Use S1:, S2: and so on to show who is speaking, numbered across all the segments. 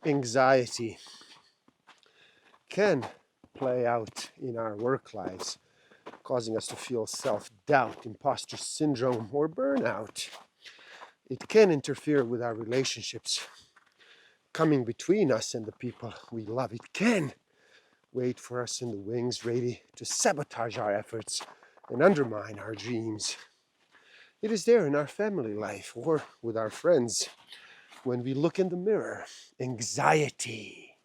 S1: Anxiety can play out in our work lives, causing us to feel self-doubt, imposter syndrome, or burnout. It can interfere with our relationships, coming between us and the people we love. It can wait for us in the wings, ready to sabotage our efforts and undermine our dreams. It is there in our family life or with our friends. When we look in the mirror, anxiety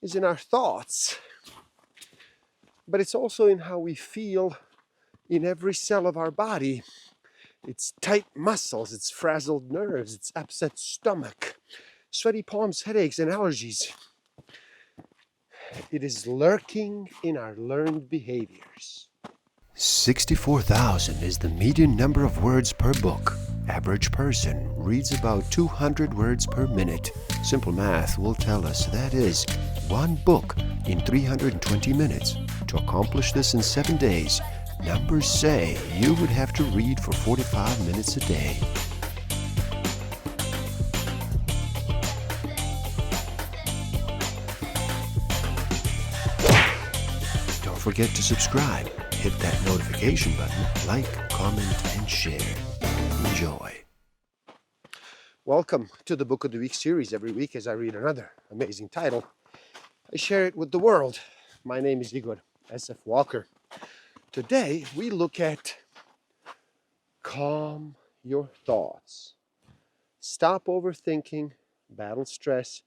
S1: is in our thoughts, but it's also in how we feel in every cell of our body. It's tight muscles, it's frazzled nerves, it's upset stomach, sweaty palms, headaches, and allergies. It is lurking in our learned behaviors.
S2: 64,000 is the median number of words per book. Average person reads about 200 words per minute. Simple math will tell us that is one book in 320 minutes. To accomplish this in 7 days, numbers say you would have to read for 45 minutes a day. Don't forget to subscribe. Hit that notification button, like, comment, and share. Enjoy.
S1: Welcome to the Book of the Week series. Every week as I read another amazing title, I share it with the world. My name is Igor S.F. Walker. Today we look at Calm Your Thoughts. Stop overthinking, battle stress,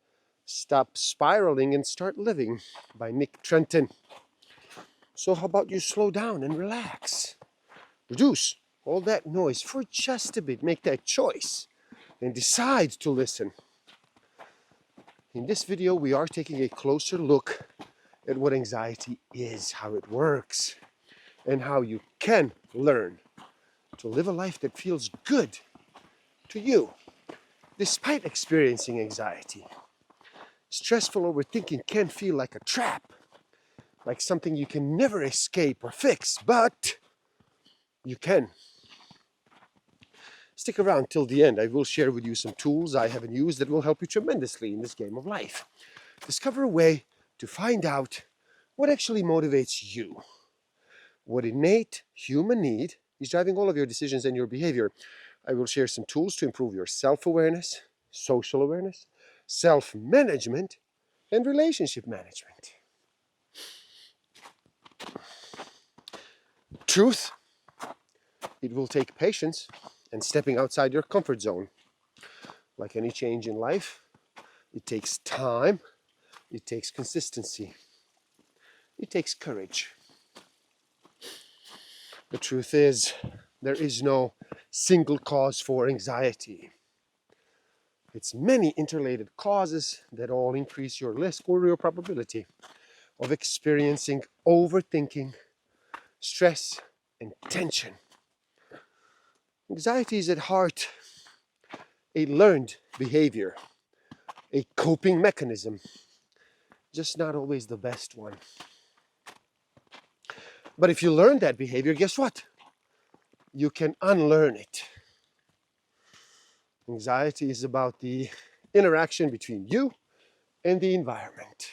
S1: stop spiraling, and start living by Nick Trenton. So how about you slow down and relax? Reduce all that noise for just a bit. Make that choice and decide to listen. In this video, we are taking a closer look at what anxiety is, how it works, and how you can learn to live a life that feels good to you, despite experiencing anxiety. Stressful overthinking can feel like a trap, like something you can never escape or fix, but you can. Stick around till the end. I will share with you some tools I haven't used that will help you tremendously in this game of life. Discover a way to find out what actually motivates you. What innate human need is driving all of your decisions and your behavior. I will share some tools to improve your self-awareness, social awareness, self-management, and relationship management. Truth, it will take patience and stepping outside your comfort zone. Like any change in life, it takes time, it takes consistency, it takes courage. The truth is, there is no single cause for anxiety. It's many interrelated causes that all increase your risk or your probability of experiencing overthinking, stress, and tension. Anxiety is at heart a learned behavior, a coping mechanism, just not always the best one. But if you learn that behavior, guess what? You can unlearn it. Anxiety is about the interaction between you and the environment.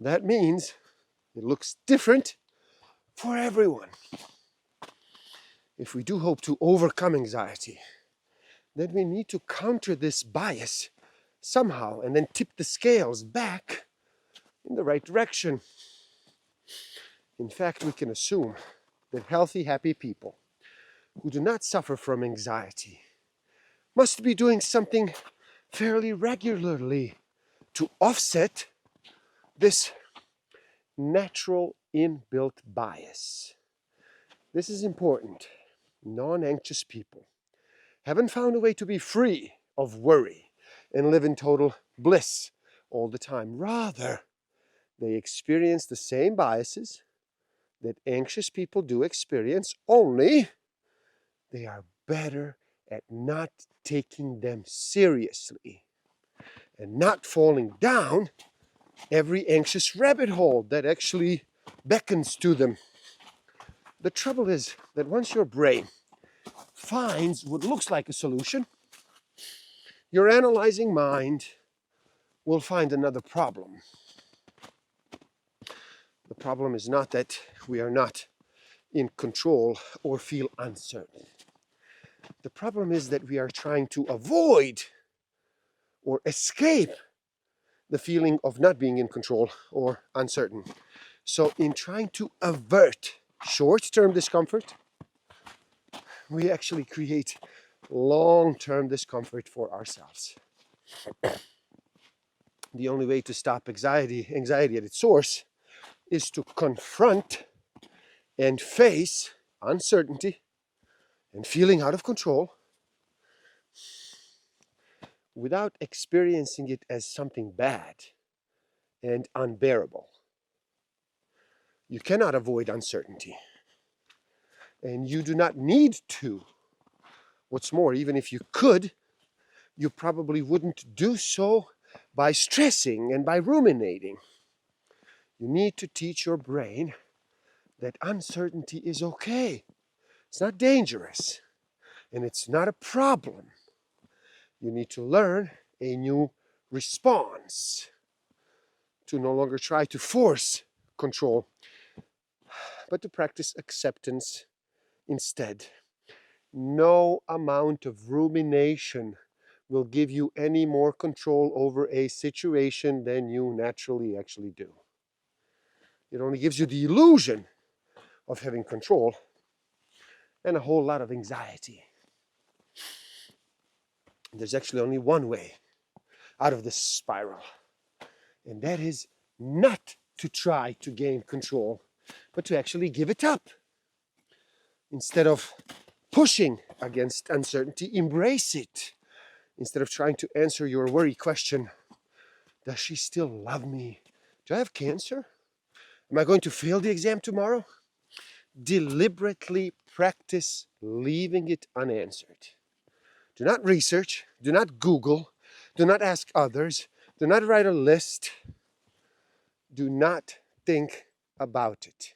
S1: That means it looks different for everyone. If we do hope to overcome anxiety, then we need to counter this bias somehow and then tip the scales back in the right direction. In fact, we can assume that healthy, happy people who do not suffer from anxiety must be doing something fairly regularly to offset this natural inbuilt bias. This is important. Non-anxious people haven't found a way to be free of worry and live in total bliss all the time. Rather, they experience the same biases that anxious people do experience, only they are better at not taking them seriously and not falling down every anxious rabbit hole that actually beckons to them. The trouble is that once your brain finds what looks like a solution, your analyzing mind we'll find another problem. The problem is not that we are not in control or feel uncertain. The problem is that we are trying to avoid or escape the feeling of not being in control or uncertain. So in trying to avert short-term discomfort, we actually create long-term discomfort for ourselves. The only way to stop anxiety at its source is to confront and face uncertainty and feeling out of control without experiencing it as something bad and unbearable. You cannot avoid uncertainty, and you do not need to. What's more, even if you could, you probably wouldn't do so by stressing and by ruminating. You need to teach your brain that uncertainty is okay. It's not dangerous, and it's not a problem. You need to learn a new response to no longer try to force control, but to practice acceptance instead. No amount of rumination will give you any more control over a situation than you naturally actually do. It only gives you the illusion of having control and a whole lot of anxiety. There's actually only one way out of this spiral, and that is not to try to gain control, but to actually give it up. Instead of pushing against uncertainty, embrace it. Instead of trying to answer your worry question, does she still love me? Do I have cancer? Am I going to fail the exam tomorrow? Deliberately practice leaving it unanswered. Do not research, do not Google, do not ask others, do not write a list. Do not think about it.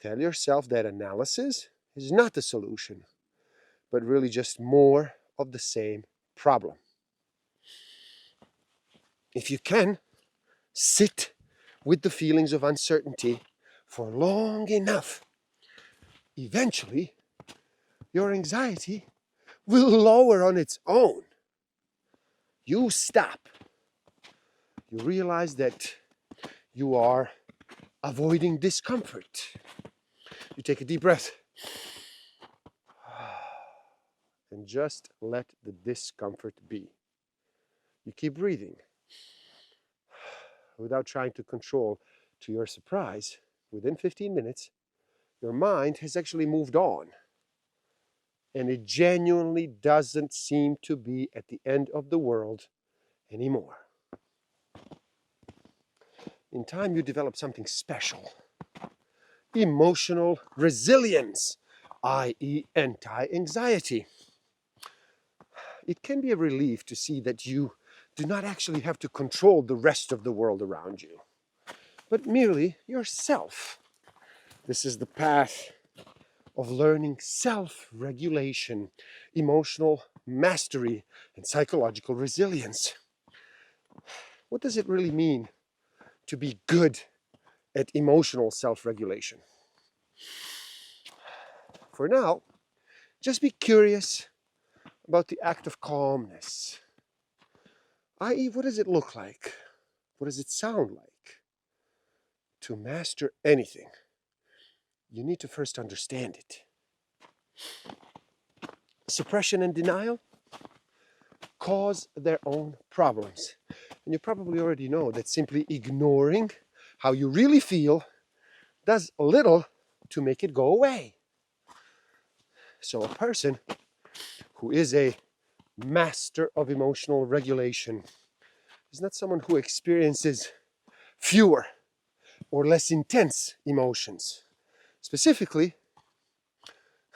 S1: Tell yourself that analysis is not the solution, but really just more of the same problem. If you can, sit with the feelings of uncertainty for long enough. Eventually, your anxiety will lower on its own. You stop. You realize that you are avoiding discomfort. You take a deep breath and just let the discomfort be. You keep breathing without trying to control. To your surprise, within 15 minutes, your mind has actually moved on, and it genuinely doesn't seem to be at the end of the world anymore. In time, you develop something special. Emotional resilience, i.e. anti-anxiety. It can be a relief to see that you do not actually have to control the rest of the world around you, but merely yourself. This is the path of learning self-regulation, emotional mastery, and psychological resilience. What does it really mean to be good at emotional self-regulation? For now, just be curious about the act of calmness. I.e., what does it look like? What does it sound like? To master anything, you need to first understand it. Suppression and denial cause their own problems. And you probably already know that simply ignoring how you really feel does little to make it go away. So a person who is a master of emotional regulation is not someone who experiences fewer or less intense emotions. Specifically,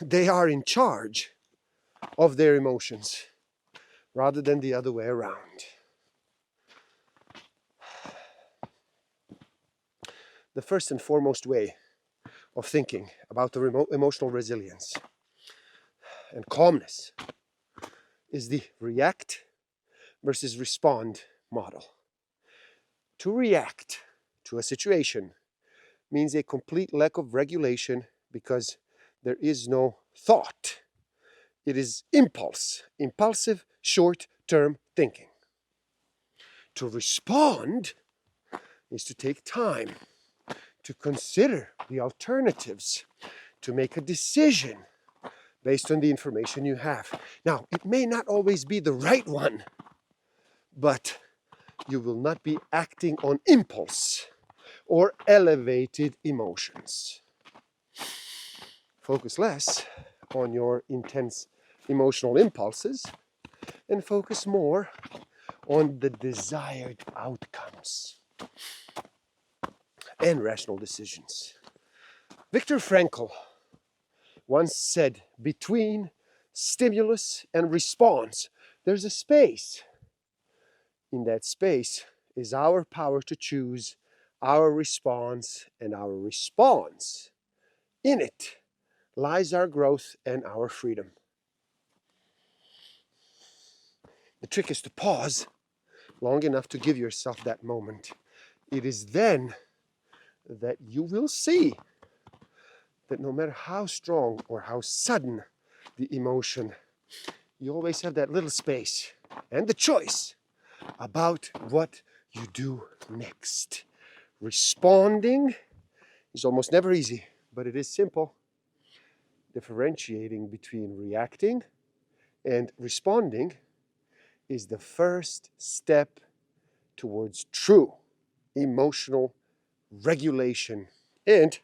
S1: they are in charge of their emotions rather than the other way around. The first and foremost way of thinking about the emotional resilience and calmness is the react versus respond model. To react to a situation means a complete lack of regulation because there is no thought. It is impulse, impulsive, short-term thinking. To respond is to take time, to consider the alternatives, to make a decision based on the information you have. Now, it may not always be the right one, but you will not be acting on impulse or elevated emotions. Focus less on your intense emotional impulses and focus more on the desired outcomes and rational decisions. Viktor Frankl once said, between stimulus and response, there's a space. In that space is our power to choose our response, and our response. In it lies our growth and our freedom. The trick is to pause long enough to give yourself that moment. It is then that you will see that no matter how strong or how sudden the emotion, you always have that little space and the choice about what you do next. Responding is almost never easy, but it is simple. Differentiating between reacting and responding is the first step towards true emotional regulation and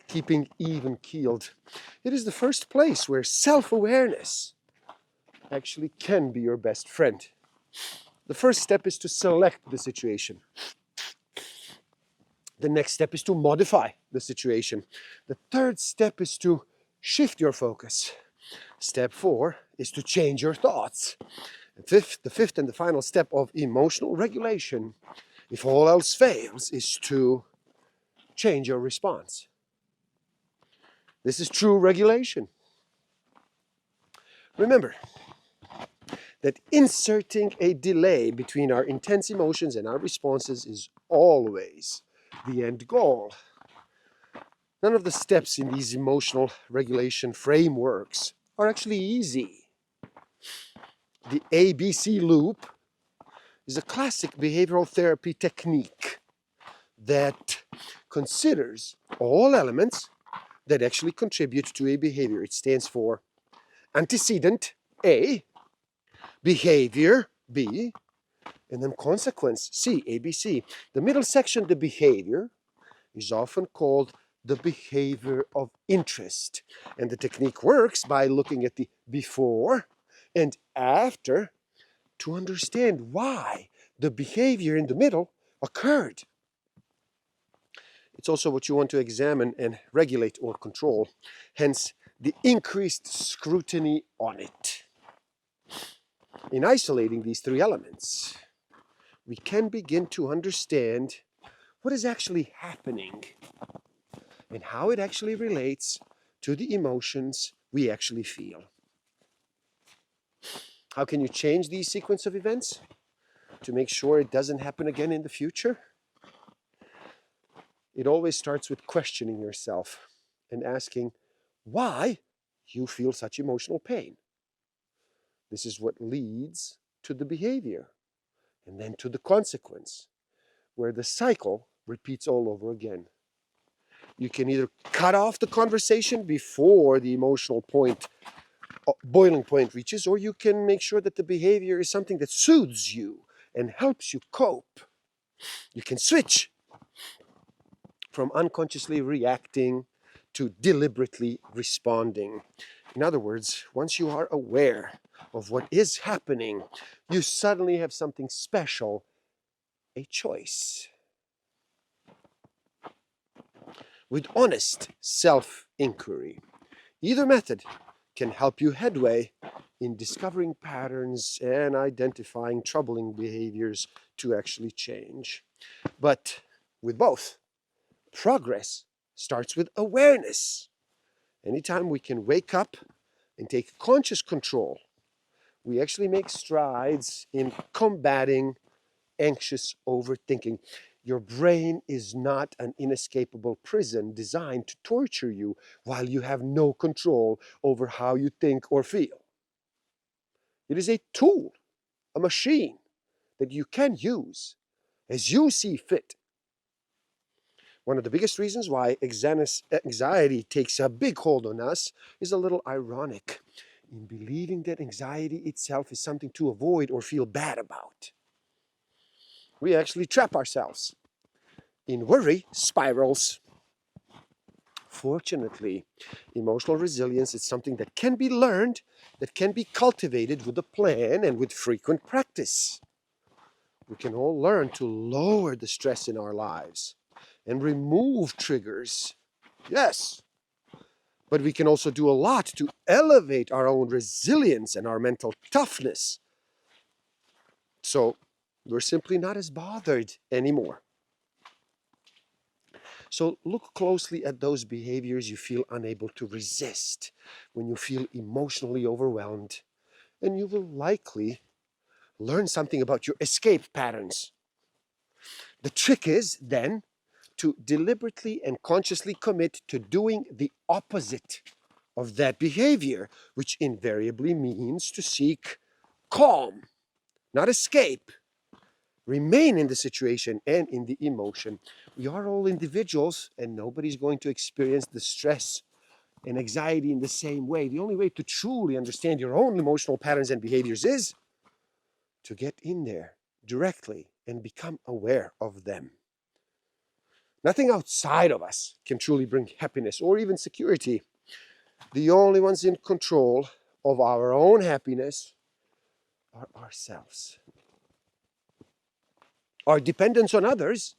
S1: keeping even keeled. It is the first place where self-awareness actually can be your best friend. The first step is to select the situation. The next step is to modify the situation. The third step is to shift your focus. Step 4 is to change your thoughts. The fifth and the final step of emotional regulation, if all else fails, is to change your response. This is true regulation. Remember that inserting a delay between our intense emotions and our responses is always the end goal. None of the steps in these emotional regulation frameworks are actually easy. The ABC loop is a classic behavioral therapy technique that considers all elements that actually contribute to a behavior. It stands for antecedent, A, behavior, B, and then consequence, C, ABC. The middle section, the behavior, is often called the behavior of interest. And the technique works by looking at the before and after to understand why the behavior in the middle occurred. It's also what you want to examine and regulate or control, hence the increased scrutiny on it. In isolating these three elements, we can begin to understand what is actually happening and how it actually relates to the emotions we actually feel. How can you change these sequence of events to make sure it doesn't happen again in the future? It always starts with questioning yourself and asking why you feel such emotional pain. This is what leads to the behavior and then to the consequence, where the cycle repeats all over again. You can either cut off the conversation before the emotional point, boiling point reaches, or you can make sure that the behavior is something that soothes you and helps you cope. You can switch from unconsciously reacting to deliberately responding. In other words, once you are aware of what is happening, you suddenly have something special, a choice. With honest self-inquiry, either method can help you headway in discovering patterns and identifying troubling behaviors to actually change. But with both, progress starts with awareness. Anytime we can wake up and take conscious control, we actually make strides in combating anxious overthinking. Your brain is not an inescapable prison designed to torture you while you have no control over how you think or feel. It is a tool, a machine that you can use as you see fit. One of the biggest reasons why anxiety takes a big hold on us is a little ironic in believing that anxiety itself is something to avoid or feel bad about. We actually trap ourselves in worry spirals. Fortunately, emotional resilience is something that can be learned, that can be cultivated with a plan and with frequent practice. We can all learn to lower the stress in our lives and remove triggers. Yes, but we can also do a lot to elevate our own resilience and our mental toughness. So we're simply not as bothered anymore. So look closely at those behaviors you feel unable to resist when you feel emotionally overwhelmed, and you will likely learn something about your escape patterns. The trick is then to deliberately and consciously commit to doing the opposite of that behavior, which invariably means to seek calm, not escape. Remain in the situation and in the emotion. We are all individuals, and nobody's going to experience the stress and anxiety in the same way. The only way to truly understand your own emotional patterns and behaviors is to get in there directly and become aware of them. Nothing outside of us can truly bring happiness or even security. The only ones in control of our own happiness are ourselves. Our dependence on others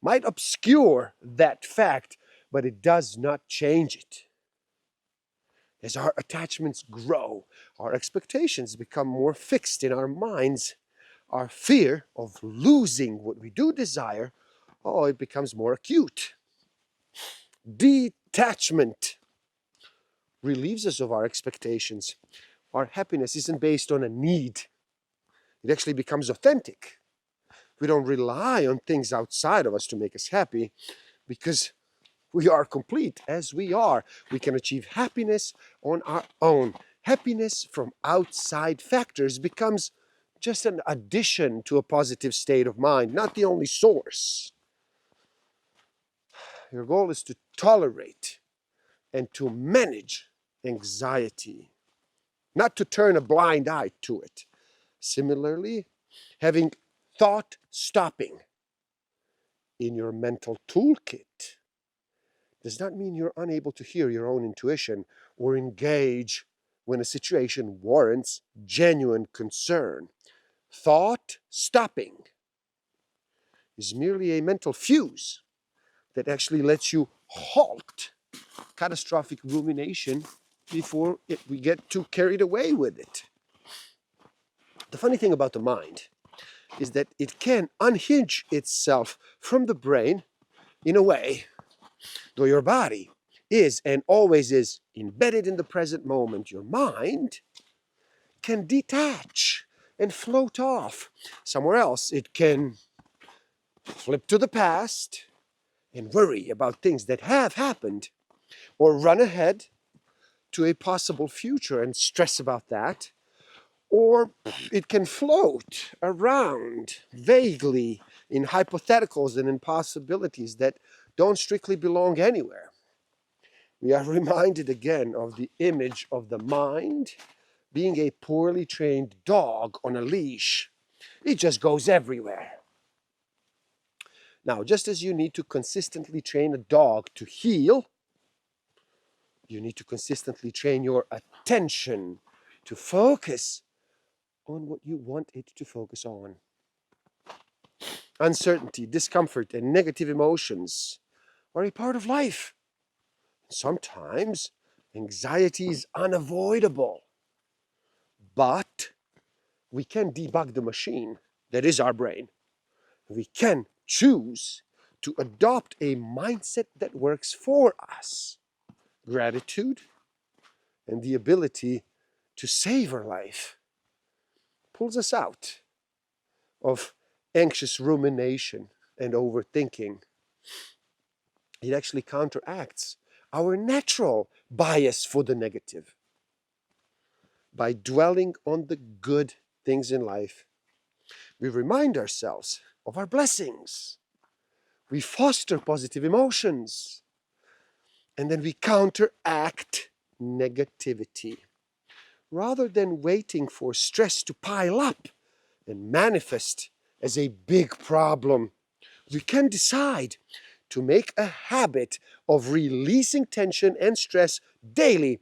S1: might obscure that fact, but it does not change it. As our attachments grow, our expectations become more fixed in our minds. Our fear of losing what we do desire, it becomes more acute. Detachment relieves us of our expectations. Our happiness isn't based on a need. It actually becomes authentic. We don't rely on things outside of us to make us happy because we are complete as we are. We can achieve happiness on our own. Happiness from outside factors becomes just an addition to a positive state of mind, not the only source. Your goal is to tolerate and to manage anxiety, not to turn a blind eye to it. Similarly, having thought stopping in your mental toolkit does not mean you're unable to hear your own intuition or engage when a situation warrants genuine concern. Thought stopping is merely a mental fuse that actually lets you halt catastrophic rumination before we get too carried away with it. The funny thing about the mind is that it can unhinge itself from the brain in a way, though your body is and always is embedded in the present moment. Your mind can detach and float off somewhere else. It can flip to the past and worry about things that have happened, or run ahead to a possible future and stress about that. Or it can float around vaguely in hypotheticals and impossibilities that don't strictly belong anywhere. We are reminded again of the image of the mind being a poorly trained dog on a leash. It just goes everywhere. Now, just as you need to consistently train a dog to heel, you need to consistently train your attention to focus on what you want it to focus on. Uncertainty, discomfort, and negative emotions are a part of life. Sometimes anxiety is unavoidable, but we can debug the machine that is our brain. We can choose to adopt a mindset that works for us. Gratitude and the ability to savor life pulls us out of anxious rumination and overthinking. It actually counteracts our natural bias for the negative. By dwelling on the good things in life, we remind ourselves of our blessings. We foster positive emotions. And then we counteract negativity. Rather than waiting for stress to pile up and manifest as a big problem, we can decide to make a habit of releasing tension and stress daily,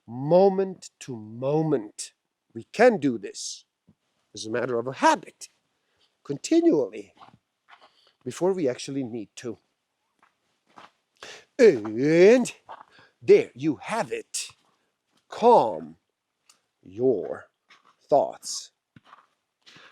S1: moment to moment. We can do this as a matter of a habit, continually, before we actually need to. And there you have it. Calm your thoughts.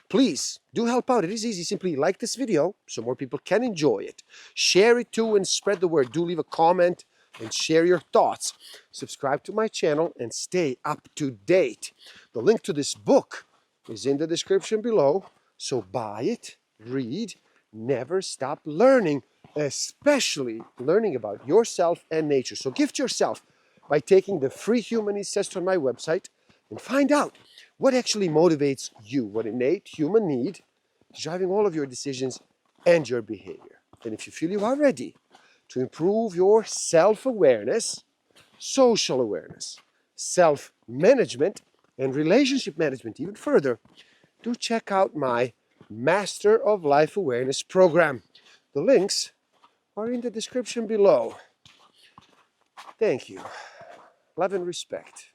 S1: Please do help out. It is easy. Simply like this video so more people can enjoy it. Share it too and spread the word. Do leave a comment and share your thoughts. Subscribe to my channel and stay up to date. The link to this book is in the description below. So buy it, read, never stop learning, especially learning about yourself and nature. So gift yourself by taking the free human needs test on my website and find out what actually motivates you, what innate human need is driving all of your decisions and your behavior. And if you feel you are ready to improve your self-awareness, social awareness, self-management, and relationship management even further, do check out my Master of Life Awareness program. The links are in the description below. Thank you. Love and respect.